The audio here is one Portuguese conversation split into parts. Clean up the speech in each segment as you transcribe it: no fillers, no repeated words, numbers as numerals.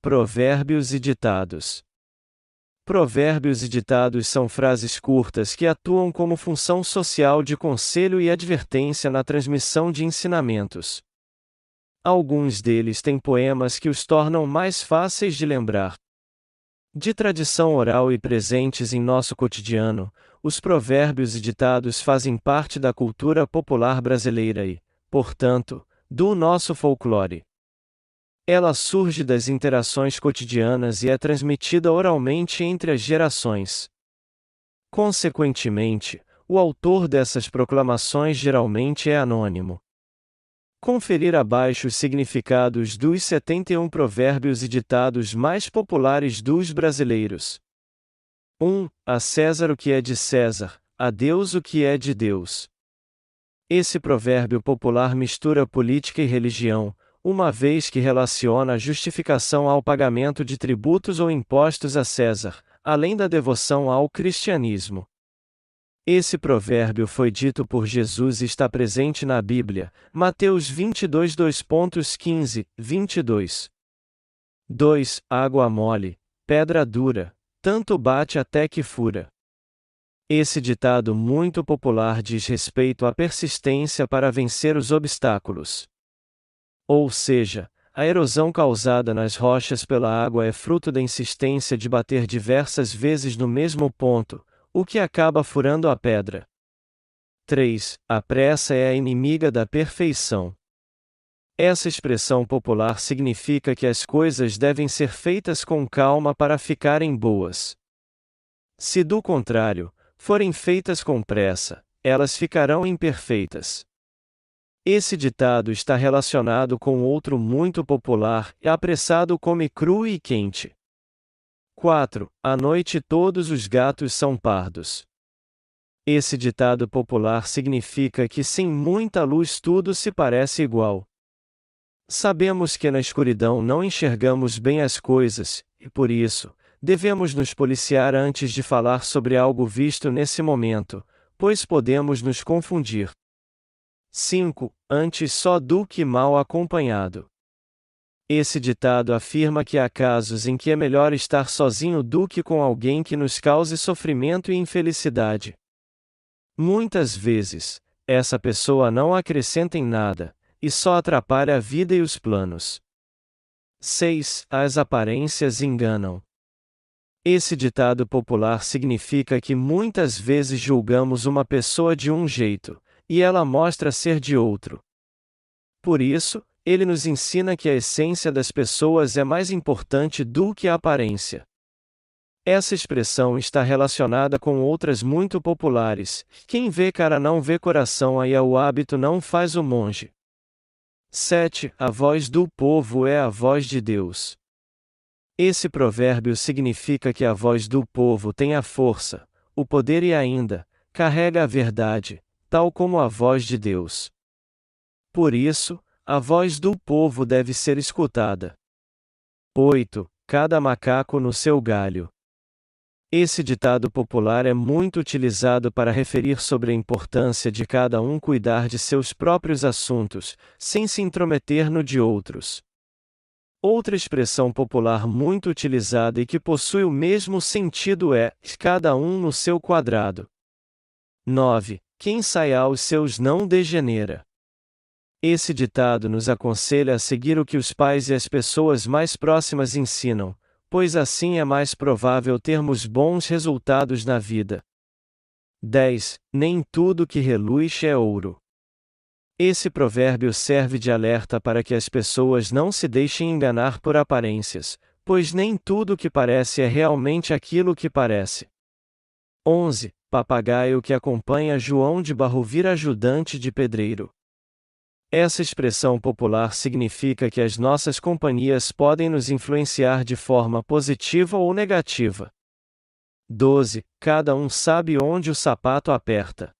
Provérbios e ditados. Provérbios e ditados são frases curtas que atuam como função social de conselho e advertência na transmissão de ensinamentos. Alguns deles têm poemas que os tornam mais fáceis de lembrar. De tradição oral e presentes em nosso cotidiano, os provérbios e ditados fazem parte da cultura popular brasileira e, portanto, do nosso folclore. Ela surge das interações cotidianas e é transmitida oralmente entre as gerações. Consequentemente, o autor dessas proclamações geralmente é anônimo. Conferir abaixo os significados dos 71 provérbios e ditados mais populares dos brasileiros. 1. A César o que é de César, a Deus o que é de Deus. Esse provérbio popular mistura política e religião, uma vez que relaciona a justificação ao pagamento de tributos ou impostos a César, além da devoção ao cristianismo. Esse provérbio foi dito por Jesus e está presente na Bíblia, Mateus 22, 2.15, 22. 2. Água mole, pedra dura, tanto bate até que fura. Esse ditado muito popular diz respeito à persistência para vencer os obstáculos. Ou seja, a erosão causada nas rochas pela água é fruto da insistência de bater diversas vezes no mesmo ponto, o que acaba furando a pedra. 3. A pressa é a inimiga da perfeição. Essa expressão popular significa que as coisas devem ser feitas com calma para ficarem boas. Se do contrário, forem feitas com pressa, elas ficarão imperfeitas. Esse ditado está relacionado com outro muito popular: apressado come cru e quente. 4. À noite todos os gatos são pardos. Esse ditado popular significa que sem muita luz tudo se parece igual. Sabemos que na escuridão não enxergamos bem as coisas, e por isso, devemos nos policiar antes de falar sobre algo visto nesse momento, pois podemos nos confundir. 5. Antes só do que mal acompanhado. Esse ditado afirma que há casos em que é melhor estar sozinho do que com alguém que nos cause sofrimento e infelicidade. Muitas vezes, essa pessoa não acrescenta em nada, e só atrapalha a vida e os planos. 6. As aparências enganam. Esse ditado popular significa que muitas vezes julgamos uma pessoa de um jeito, e ela mostra ser de outro. Por isso, ele nos ensina que a essência das pessoas é mais importante do que a aparência. Essa expressão está relacionada com outras muito populares: quem vê cara não vê coração, aí o hábito não faz o monge. 7. A voz do povo é a voz de Deus. Esse provérbio significa que a voz do povo tem a força, o poder e ainda, carrega a verdade, tal como a voz de Deus. Por isso, a voz do povo deve ser escutada. 8. Cada macaco no seu galho. Esse ditado popular é muito utilizado para referir sobre a importância de cada um cuidar de seus próprios assuntos, sem se intrometer no de outros. Outra expressão popular muito utilizada e que possui o mesmo sentido é: cada um no seu quadrado. 9. Quem sai aos seus não degenera. Esse ditado nos aconselha a seguir o que os pais e as pessoas mais próximas ensinam, pois assim é mais provável termos bons resultados na vida. 10. Nem tudo que reluz é ouro. Esse provérbio serve de alerta para que as pessoas não se deixem enganar por aparências, pois nem tudo que parece é realmente aquilo que parece. 11. Papagaio que acompanha João de Barro vira ajudante de pedreiro. Essa expressão popular significa que as nossas companhias podem nos influenciar de forma positiva ou negativa. 12. Cada um sabe onde o sapato aperta.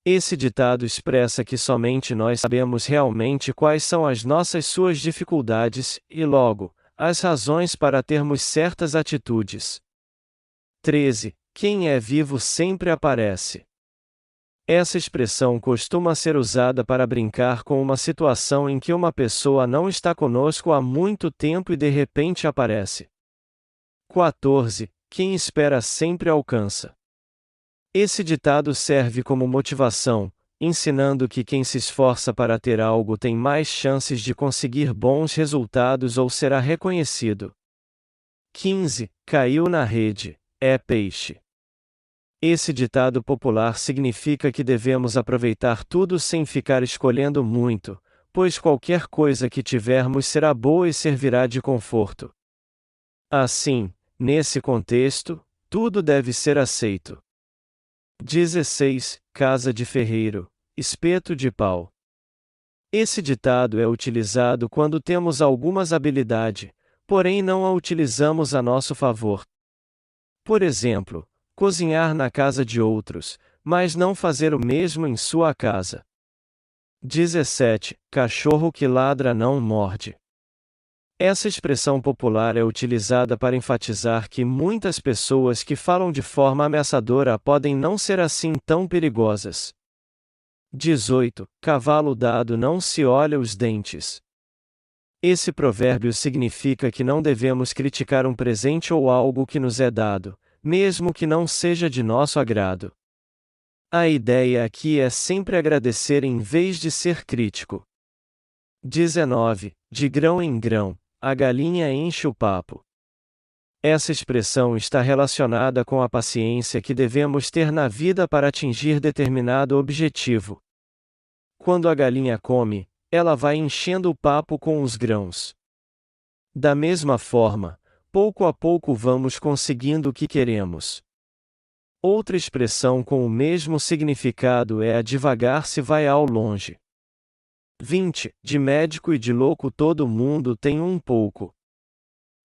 Esse ditado expressa que somente nós sabemos realmente quais são as suas dificuldades, e logo, as razões para termos certas atitudes. 13. Quem é vivo sempre aparece. Essa expressão costuma ser usada para brincar com uma situação em que uma pessoa não está conosco há muito tempo e de repente aparece. 14. Quem espera sempre alcança. Esse ditado serve como motivação, ensinando que quem se esforça para ter algo tem mais chances de conseguir bons resultados ou será reconhecido. 15. Caiu na rede, é peixe. Esse ditado popular significa que devemos aproveitar tudo sem ficar escolhendo muito, pois qualquer coisa que tivermos será boa e servirá de conforto. Assim, nesse contexto, tudo deve ser aceito. 16. Casa de ferreiro, espeto de pau. Esse ditado é utilizado quando temos algumas habilidade, porém não a utilizamos a nosso favor. Por exemplo, cozinhar na casa de outros, mas não fazer o mesmo em sua casa. 17. Cachorro que ladra não morde. Essa expressão popular é utilizada para enfatizar que muitas pessoas que falam de forma ameaçadora podem não ser assim tão perigosas. 18. Cavalo dado não se olha os dentes. Esse provérbio significa que não devemos criticar um presente ou algo que nos é dado, mesmo que não seja de nosso agrado. A ideia aqui é sempre agradecer em vez de ser crítico. 19. De grão em grão, a galinha enche o papo. Essa expressão está relacionada com a paciência que devemos ter na vida para atingir determinado objetivo. Quando a galinha come, ela vai enchendo o papo com os grãos. Da mesma forma, pouco a pouco vamos conseguindo o que queremos. Outra expressão com o mesmo significado é a devagar se vai ao longe. 20. De médico e de louco todo mundo tem um pouco.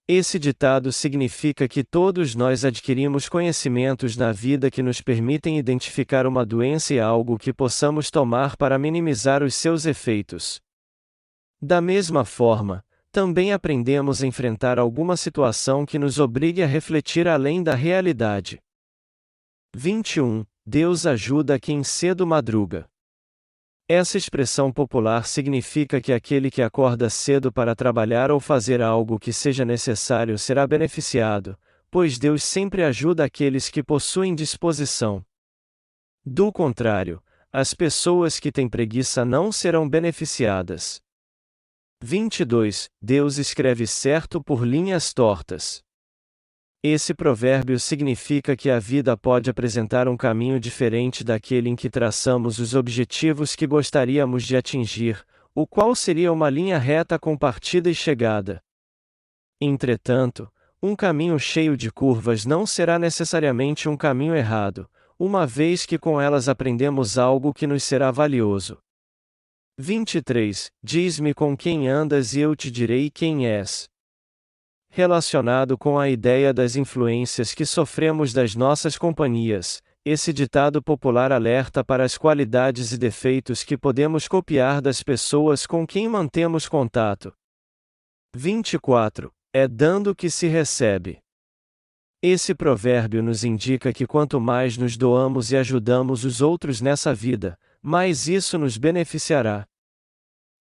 Esse ditado significa que todos nós adquirimos conhecimentos na vida que nos permitem identificar uma doença e algo que possamos tomar para minimizar os seus efeitos. Da mesma forma, também aprendemos a enfrentar alguma situação que nos obrigue a refletir além da realidade. 21. Deus ajuda quem cedo madruga. Essa expressão popular significa que aquele que acorda cedo para trabalhar ou fazer algo que seja necessário será beneficiado, pois Deus sempre ajuda aqueles que possuem disposição. Do contrário, as pessoas que têm preguiça não serão beneficiadas. 22. Deus escreve certo por linhas tortas. Esse provérbio significa que a vida pode apresentar um caminho diferente daquele em que traçamos os objetivos que gostaríamos de atingir, o qual seria uma linha reta com partida e chegada. Entretanto, um caminho cheio de curvas não será necessariamente um caminho errado, uma vez que com elas aprendemos algo que nos será valioso. 23. Diz-me com quem andas e eu te direi quem és. Relacionado com a ideia das influências que sofremos das nossas companhias, esse ditado popular alerta para as qualidades e defeitos que podemos copiar das pessoas com quem mantemos contato. 24. É dando que se recebe. Esse provérbio nos indica que quanto mais nos doamos e ajudamos os outros nessa vida, mais isso nos beneficiará.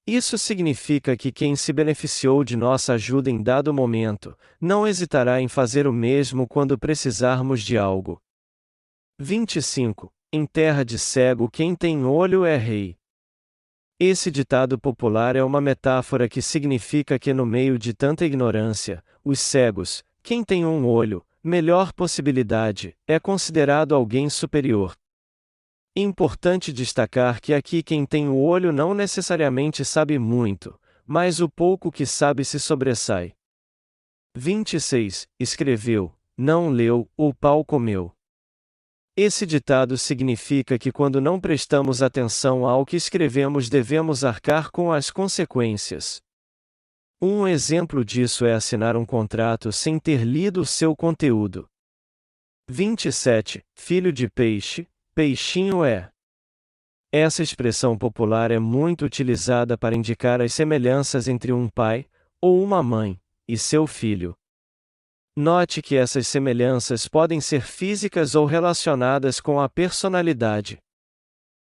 Isso significa que quem se beneficiou de nossa ajuda em dado momento, não hesitará em fazer o mesmo quando precisarmos de algo. 25. Em terra de cego quem tem olho é rei. Esse ditado popular é uma metáfora que significa que no meio de tanta ignorância, os cegos, quem tem um olho, melhor possibilidade, é considerado alguém superior. Importante destacar que aqui quem tem o olho não necessariamente sabe muito, mas o pouco que sabe se sobressai. 26. Escreveu, não leu, o pau comeu. Esse ditado significa que quando não prestamos atenção ao que escrevemos devemos arcar com as consequências. Um exemplo disso é assinar um contrato sem ter lido o seu conteúdo. 27. Filho de peixe, peixinho é. Essa expressão popular é muito utilizada para indicar as semelhanças entre um pai, ou uma mãe, e seu filho. Note que essas semelhanças podem ser físicas ou relacionadas com a personalidade.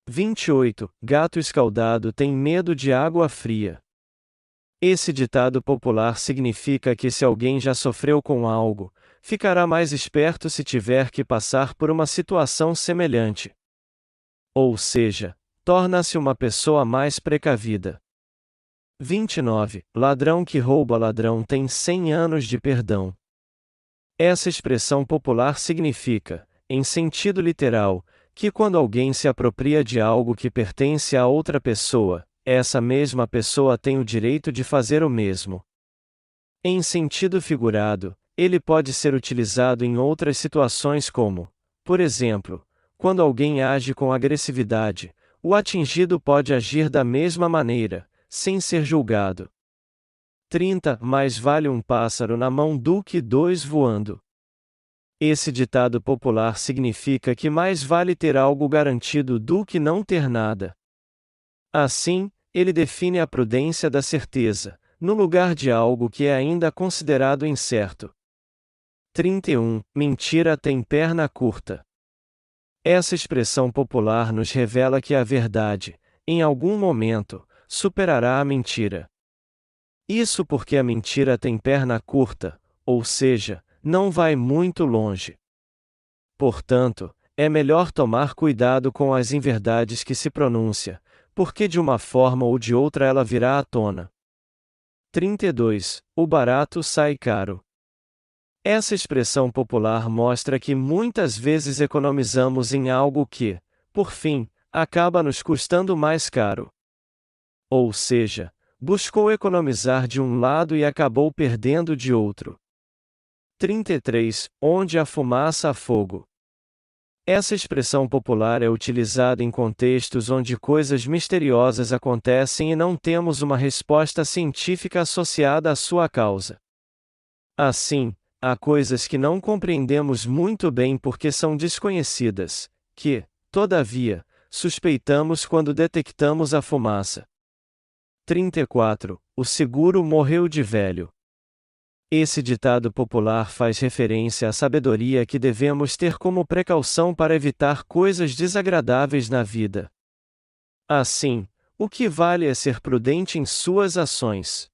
28. Gato escaldado tem medo de água fria. Esse ditado popular significa que se alguém já sofreu com algo, ficará mais esperto se tiver que passar por uma situação semelhante. Ou seja, torna-se uma pessoa mais precavida. 29. Ladrão que rouba ladrão tem 100 anos de perdão. Essa expressão popular significa, em sentido literal, que quando alguém se apropria de algo que pertence a outra pessoa, essa mesma pessoa tem o direito de fazer o mesmo. Em sentido figurado, ele pode ser utilizado em outras situações como, por exemplo, quando alguém age com agressividade, o atingido pode agir da mesma maneira, sem ser julgado. 30. Mais vale um pássaro na mão do que dois voando. Esse ditado popular significa que mais vale ter algo garantido do que não ter nada. Assim, ele define a prudência da certeza, no lugar de algo que é ainda considerado incerto. 31. Mentira tem perna curta. Essa expressão popular nos revela que a verdade, em algum momento, superará a mentira. Isso porque a mentira tem perna curta, ou seja, não vai muito longe. Portanto, é melhor tomar cuidado com as inverdades que se pronuncia, porque de uma forma ou de outra ela virá à tona. 32. O barato sai caro. Essa expressão popular mostra que muitas vezes economizamos em algo que, por fim, acaba nos custando mais caro. Ou seja, buscou economizar de um lado e acabou perdendo de outro. 33. Onde há fumaça há fogo. Essa expressão popular é utilizada em contextos onde coisas misteriosas acontecem e não temos uma resposta científica associada à sua causa. Assim, há coisas que não compreendemos muito bem porque são desconhecidas, que, todavia, suspeitamos quando detectamos a fumaça. 34. O seguro morreu de velho. Esse ditado popular faz referência à sabedoria que devemos ter como precaução para evitar coisas desagradáveis na vida. Assim, o que vale é ser prudente em suas ações.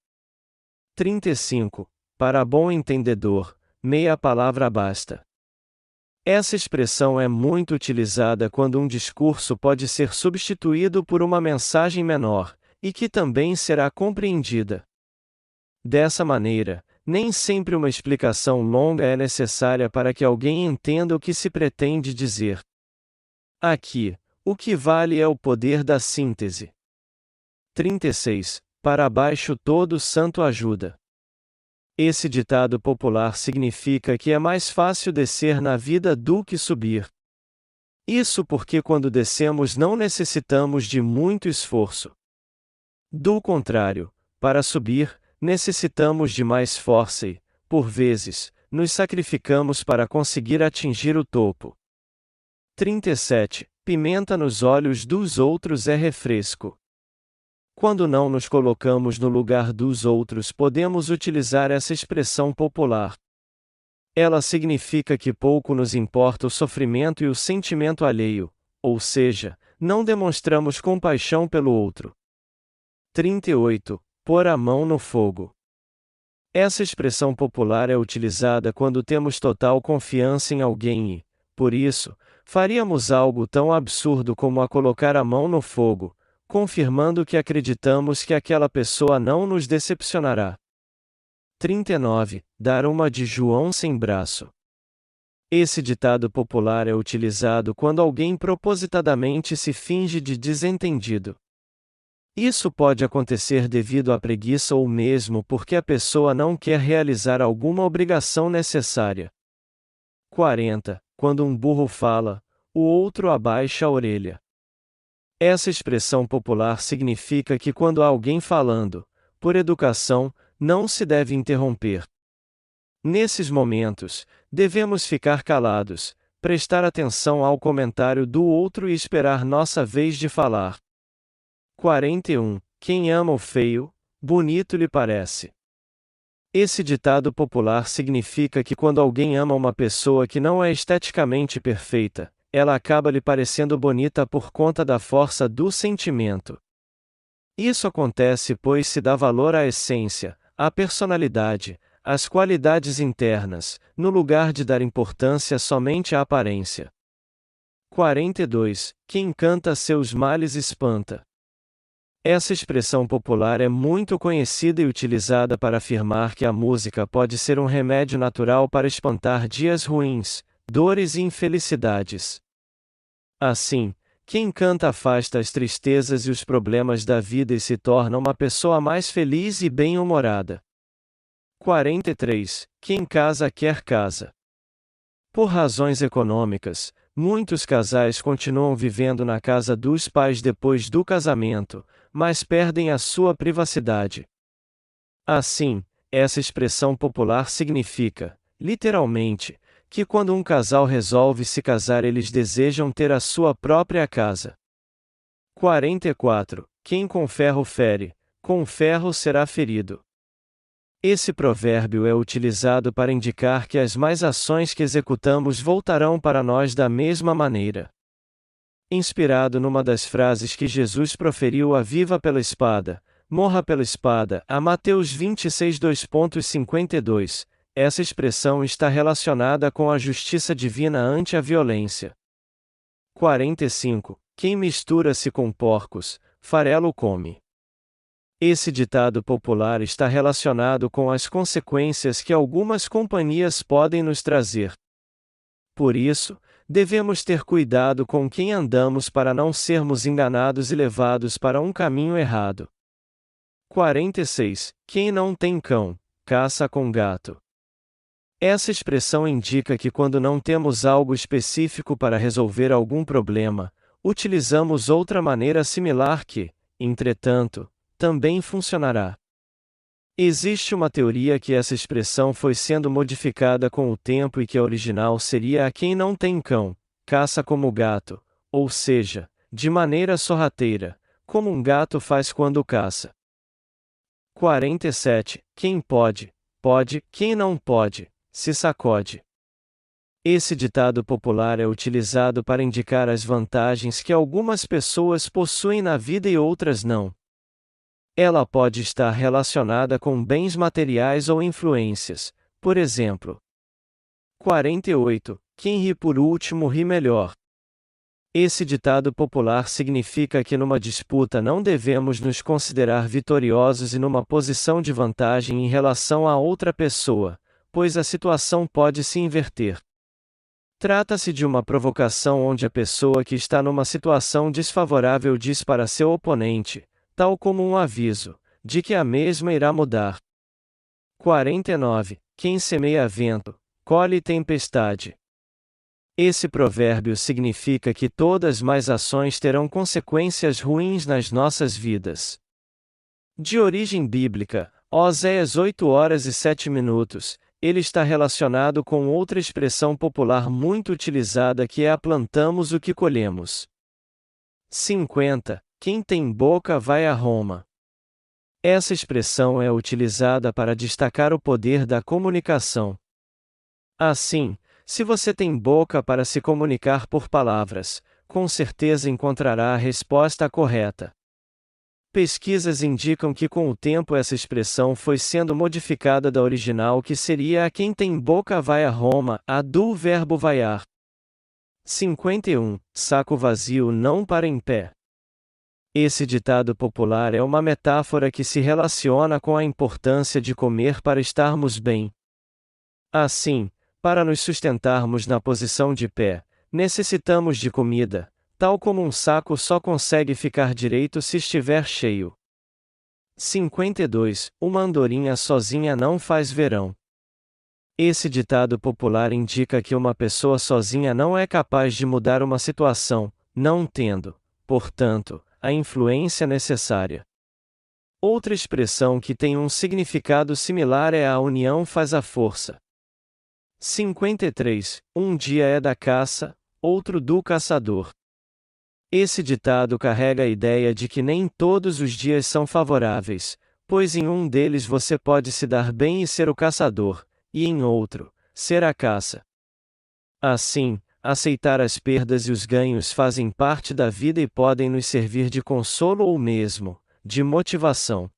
35. Para bom entendedor, meia palavra basta. Essa expressão é muito utilizada quando um discurso pode ser substituído por uma mensagem menor, e que também será compreendida. Dessa maneira, nem sempre uma explicação longa é necessária para que alguém entenda o que se pretende dizer. Aqui, o que vale é o poder da síntese. 36. Para baixo todo santo ajuda. Esse ditado popular significa que é mais fácil descer na vida do que subir. Isso porque quando descemos não necessitamos de muito esforço. Do contrário, para subir, necessitamos de mais força e, por vezes, nos sacrificamos para conseguir atingir o topo. 37. Pimenta nos olhos dos outros é refresco. Quando não nos colocamos no lugar dos outros, podemos utilizar essa expressão popular. Ela significa que pouco nos importa o sofrimento e o sentimento alheio, ou seja, não demonstramos compaixão pelo outro. 38. Pôr a mão no fogo. Essa expressão popular é utilizada quando temos total confiança em alguém e, por isso, faríamos algo tão absurdo como a colocar a mão no fogo, confirmando que acreditamos que aquela pessoa não nos decepcionará. 39. Dar uma de João sem braço. Esse ditado popular é utilizado quando alguém propositadamente se finge de desentendido. Isso pode acontecer devido à preguiça ou mesmo porque a pessoa não quer realizar alguma obrigação necessária. 40. Quando um burro fala, o outro abaixa a orelha. Essa expressão popular significa que quando há alguém falando, por educação, não se deve interromper. Nesses momentos, devemos ficar calados, prestar atenção ao comentário do outro e esperar nossa vez de falar. 41. Quem ama o feio, bonito lhe parece. Esse ditado popular significa que quando alguém ama uma pessoa que não é esteticamente perfeita, ela acaba lhe parecendo bonita por conta da força do sentimento. Isso acontece pois se dá valor à essência, à personalidade, às qualidades internas, no lugar de dar importância somente à aparência. 42. Quem canta seus males espanta. Essa expressão popular é muito conhecida e utilizada para afirmar que a música pode ser um remédio natural para espantar dias ruins, dores e infelicidades. Assim, quem canta afasta as tristezas e os problemas da vida e se torna uma pessoa mais feliz e bem-humorada. 43. Quem casa quer casa. Por razões econômicas, muitos casais continuam vivendo na casa dos pais depois do casamento, mas perdem a sua privacidade. Assim, essa expressão popular significa, literalmente, que quando um casal resolve se casar eles desejam ter a sua própria casa. 44. Quem com ferro fere, com ferro será ferido. Esse provérbio é utilizado para indicar que as más ações que executamos voltarão para nós da mesma maneira. Inspirado numa das frases que Jesus proferiu a viva pela espada, morra pela espada, a Mateus 26:2.52, essa expressão está relacionada com a justiça divina ante a violência. 45. Quem mistura-se com porcos, farelo come. Esse ditado popular está relacionado com as consequências que algumas companhias podem nos trazer. Por isso, devemos ter cuidado com quem andamos para não sermos enganados e levados para um caminho errado. 46. Quem não tem cão, caça com gato. Essa expressão indica que quando não temos algo específico para resolver algum problema, utilizamos outra maneira similar que, entretanto, também funcionará. Existe uma teoria que essa expressão foi sendo modificada com o tempo e que a original seria a quem não tem cão, caça como gato, ou seja, de maneira sorrateira, como um gato faz quando caça. 47. Quem pode, pode, quem não pode, se sacode. Esse ditado popular é utilizado para indicar as vantagens que algumas pessoas possuem na vida e outras não. Ela pode estar relacionada com bens materiais ou influências, por exemplo. 48. Quem ri por último ri melhor. Esse ditado popular significa que numa disputa não devemos nos considerar vitoriosos e numa posição de vantagem em relação a outra pessoa, pois a situação pode se inverter. Trata-se de uma provocação onde a pessoa que está numa situação desfavorável diz para seu oponente, tal como um aviso, de que a mesma irá mudar. 49. Quem semeia vento, colhe tempestade. Esse provérbio significa que todas más ações terão consequências ruins nas nossas vidas. De origem bíblica, Oséias 8:07, ele está relacionado com outra expressão popular muito utilizada que é a plantamos o que colhemos. 50. Quem tem boca vai a Roma. Essa expressão é utilizada para destacar o poder da comunicação. Assim, se você tem boca para se comunicar por palavras, com certeza encontrará a resposta correta. Pesquisas indicam que com o tempo essa expressão foi sendo modificada da original que seria a quem tem boca vai a Roma, a do verbo vaiar. 51. Saco vazio não para em pé. Esse ditado popular é uma metáfora que se relaciona com a importância de comer para estarmos bem. Assim, para nos sustentarmos na posição de pé, necessitamos de comida, tal como um saco só consegue ficar direito se estiver cheio. 52. Uma andorinha sozinha não faz verão. Esse ditado popular indica que uma pessoa sozinha não é capaz de mudar uma situação, não tendo, portanto, a influência necessária. Outra expressão que tem um significado similar é a união faz a força. 53. Um dia é da caça, outro do caçador. Esse ditado carrega a ideia de que nem todos os dias são favoráveis, pois em um deles você pode se dar bem e ser o caçador, e em outro, ser a caça. Assim, aceitar as perdas e os ganhos fazem parte da vida e podem nos servir de consolo ou mesmo de motivação.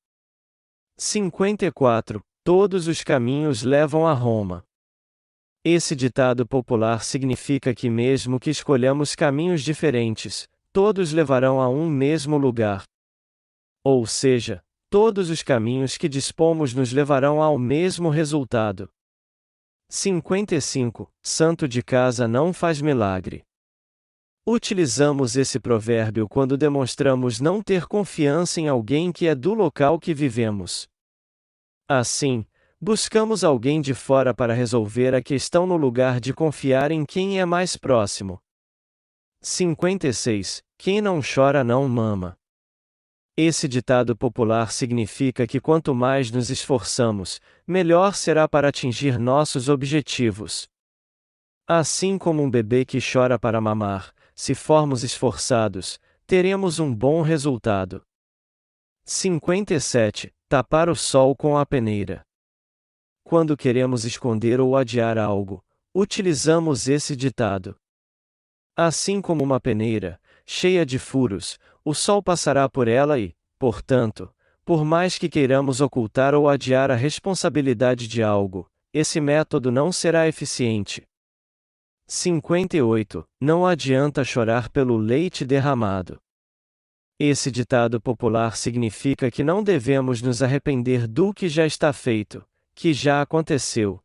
54. Todos os caminhos levam a Roma. Esse ditado popular significa que mesmo que escolhamos caminhos diferentes, todos levarão a um mesmo lugar. Ou seja, todos os caminhos que dispomos nos levarão ao mesmo resultado. 55. Santo de casa não faz milagre. Utilizamos esse provérbio quando demonstramos não ter confiança em alguém que é do local que vivemos. Assim, buscamos alguém de fora para resolver a questão no lugar de confiar em quem é mais próximo. 56. Quem não chora não mama. Esse ditado popular significa que quanto mais nos esforçamos, melhor será para atingir nossos objetivos. Assim como um bebê que chora para mamar, se formos esforçados, teremos um bom resultado. 57. Tapar o sol com a peneira. Quando queremos esconder ou adiar algo, utilizamos esse ditado. Assim como uma peneira, cheia de furos, o sol passará por ela e, portanto, por mais que queiramos ocultar ou adiar a responsabilidade de algo, esse método não será eficiente. 58. Não adianta chorar pelo leite derramado. Esse ditado popular significa que não devemos nos arrepender do que já está feito, que já aconteceu.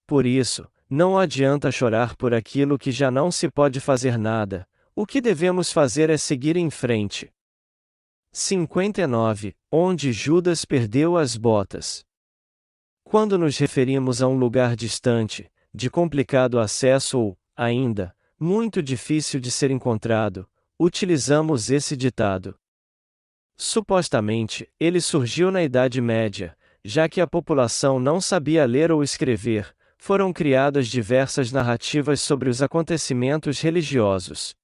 Por isso, não adianta chorar por aquilo que já não se pode fazer nada, o que devemos fazer é seguir em frente. 59. Onde Judas perdeu as botas. Quando nos referimos a um lugar distante, de complicado acesso ou, ainda, muito difícil de ser encontrado, utilizamos esse ditado. Supostamente, ele surgiu na Idade Média, já que a população não sabia ler ou escrever, foram criadas diversas narrativas sobre os acontecimentos religiosos.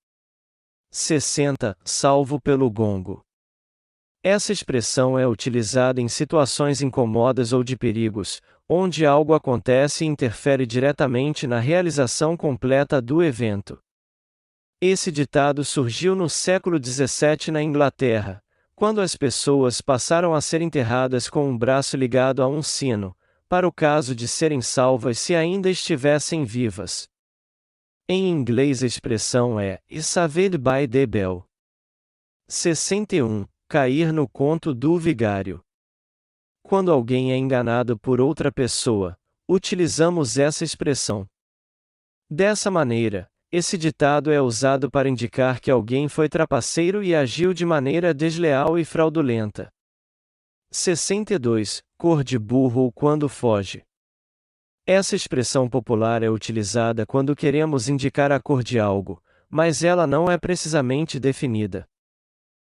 60. Salvo pelo gongo. Essa expressão é utilizada em situações incômodas ou de perigos, onde algo acontece e interfere diretamente na realização completa do evento. Esse ditado surgiu no século XVII na Inglaterra, quando as pessoas passaram a ser enterradas com um braço ligado a um sino, para o caso de serem salvas se ainda estivessem vivas. Em inglês a expressão é "saved by the bell". 61. Cair no conto do vigário. Quando alguém é enganado por outra pessoa, utilizamos essa expressão. Dessa maneira, esse ditado é usado para indicar que alguém foi trapaceiro e agiu de maneira desleal e fraudulenta. 62. Cor de burro quando foge. Essa expressão popular é utilizada quando queremos indicar a cor de algo, mas ela não é precisamente definida.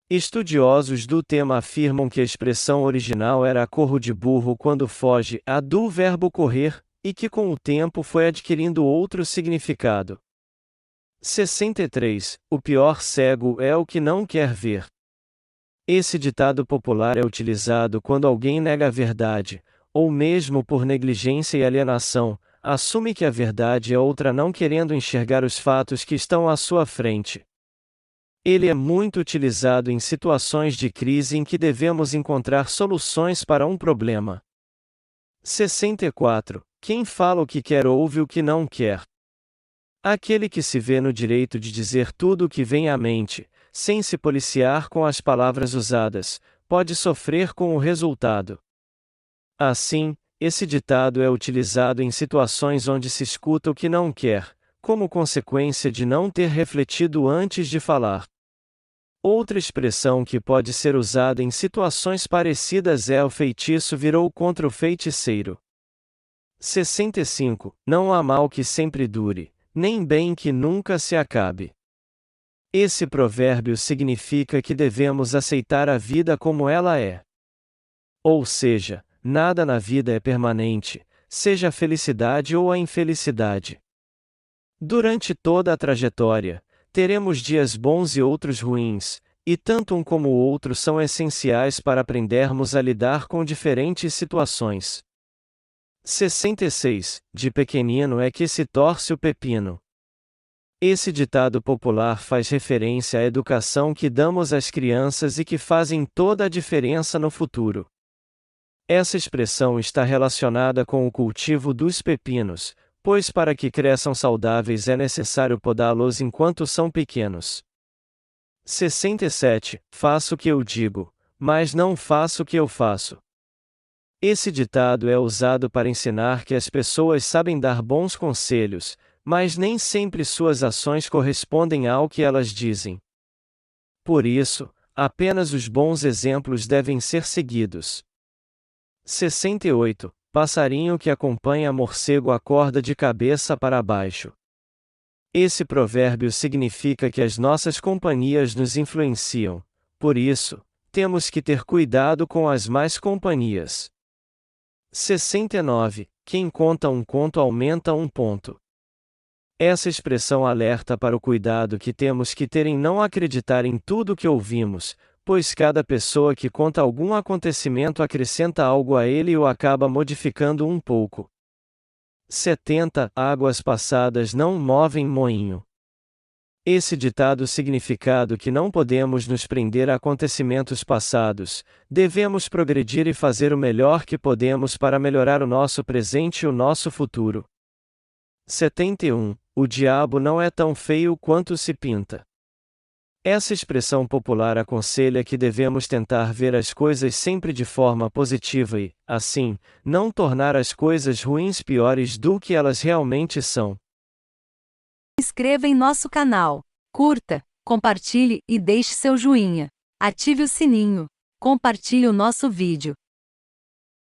Estudiosos do tema afirmam que a expressão original era a cor de burro quando foge do verbo correr, e que com o tempo foi adquirindo outro significado. 63. O pior cego é o que não quer ver. Esse ditado popular é utilizado quando alguém nega a verdade, ou mesmo por negligência e alienação, assume que a verdade é outra não querendo enxergar os fatos que estão à sua frente. Ele é muito utilizado em situações de crise em que devemos encontrar soluções para um problema. 64. Quem fala o que quer ouve o que não quer. Aquele que se vê no direito de dizer tudo o que vem à mente, sem se policiar com as palavras usadas, pode sofrer com o resultado. Assim, esse ditado é utilizado em situações onde se escuta o que não quer, como consequência de não ter refletido antes de falar. Outra expressão que pode ser usada em situações parecidas é "o feitiço virou contra o feiticeiro". 65. Não há mal que sempre dure, nem bem que nunca se acabe. Esse provérbio significa que devemos aceitar a vida como ela é. Ou seja, nada na vida é permanente, seja a felicidade ou a infelicidade. Durante toda a trajetória, teremos dias bons e outros ruins, e tanto um como o outro são essenciais para aprendermos a lidar com diferentes situações. 66. De pequenino é que se torce o pepino. Esse ditado popular faz referência à educação que damos às crianças e que fazem toda a diferença no futuro. Essa expressão está relacionada com o cultivo dos pepinos, pois para que cresçam saudáveis é necessário podá-los enquanto são pequenos. 67. Faço o que eu digo, mas não faço o que eu faço. Esse ditado é usado para ensinar que as pessoas sabem dar bons conselhos, mas nem sempre suas ações correspondem ao que elas dizem. Por isso, apenas os bons exemplos devem ser seguidos. 68. Passarinho que acompanha morcego acorda de cabeça para baixo. Esse provérbio significa que as nossas companhias nos influenciam, por isso, temos que ter cuidado com as más companhias. 69. Quem conta um conto aumenta um ponto. Essa expressão alerta para o cuidado que temos que ter em não acreditar em tudo que ouvimos, pois cada pessoa que conta algum acontecimento acrescenta algo a ele e o acaba modificando um pouco. 70. Águas passadas não movem moinho. Esse ditado significa que não podemos nos prender a acontecimentos passados, devemos progredir e fazer o melhor que podemos para melhorar o nosso presente e o nosso futuro. 71. O diabo não é tão feio quanto se pinta. Essa expressão popular aconselha que devemos tentar ver as coisas sempre de forma positiva e, assim, não tornar as coisas ruins piores do que elas realmente são. Inscreva em nosso canal, curta, compartilhe e deixe seu joinha. Ative o sininho. Compartilhe o nosso vídeo.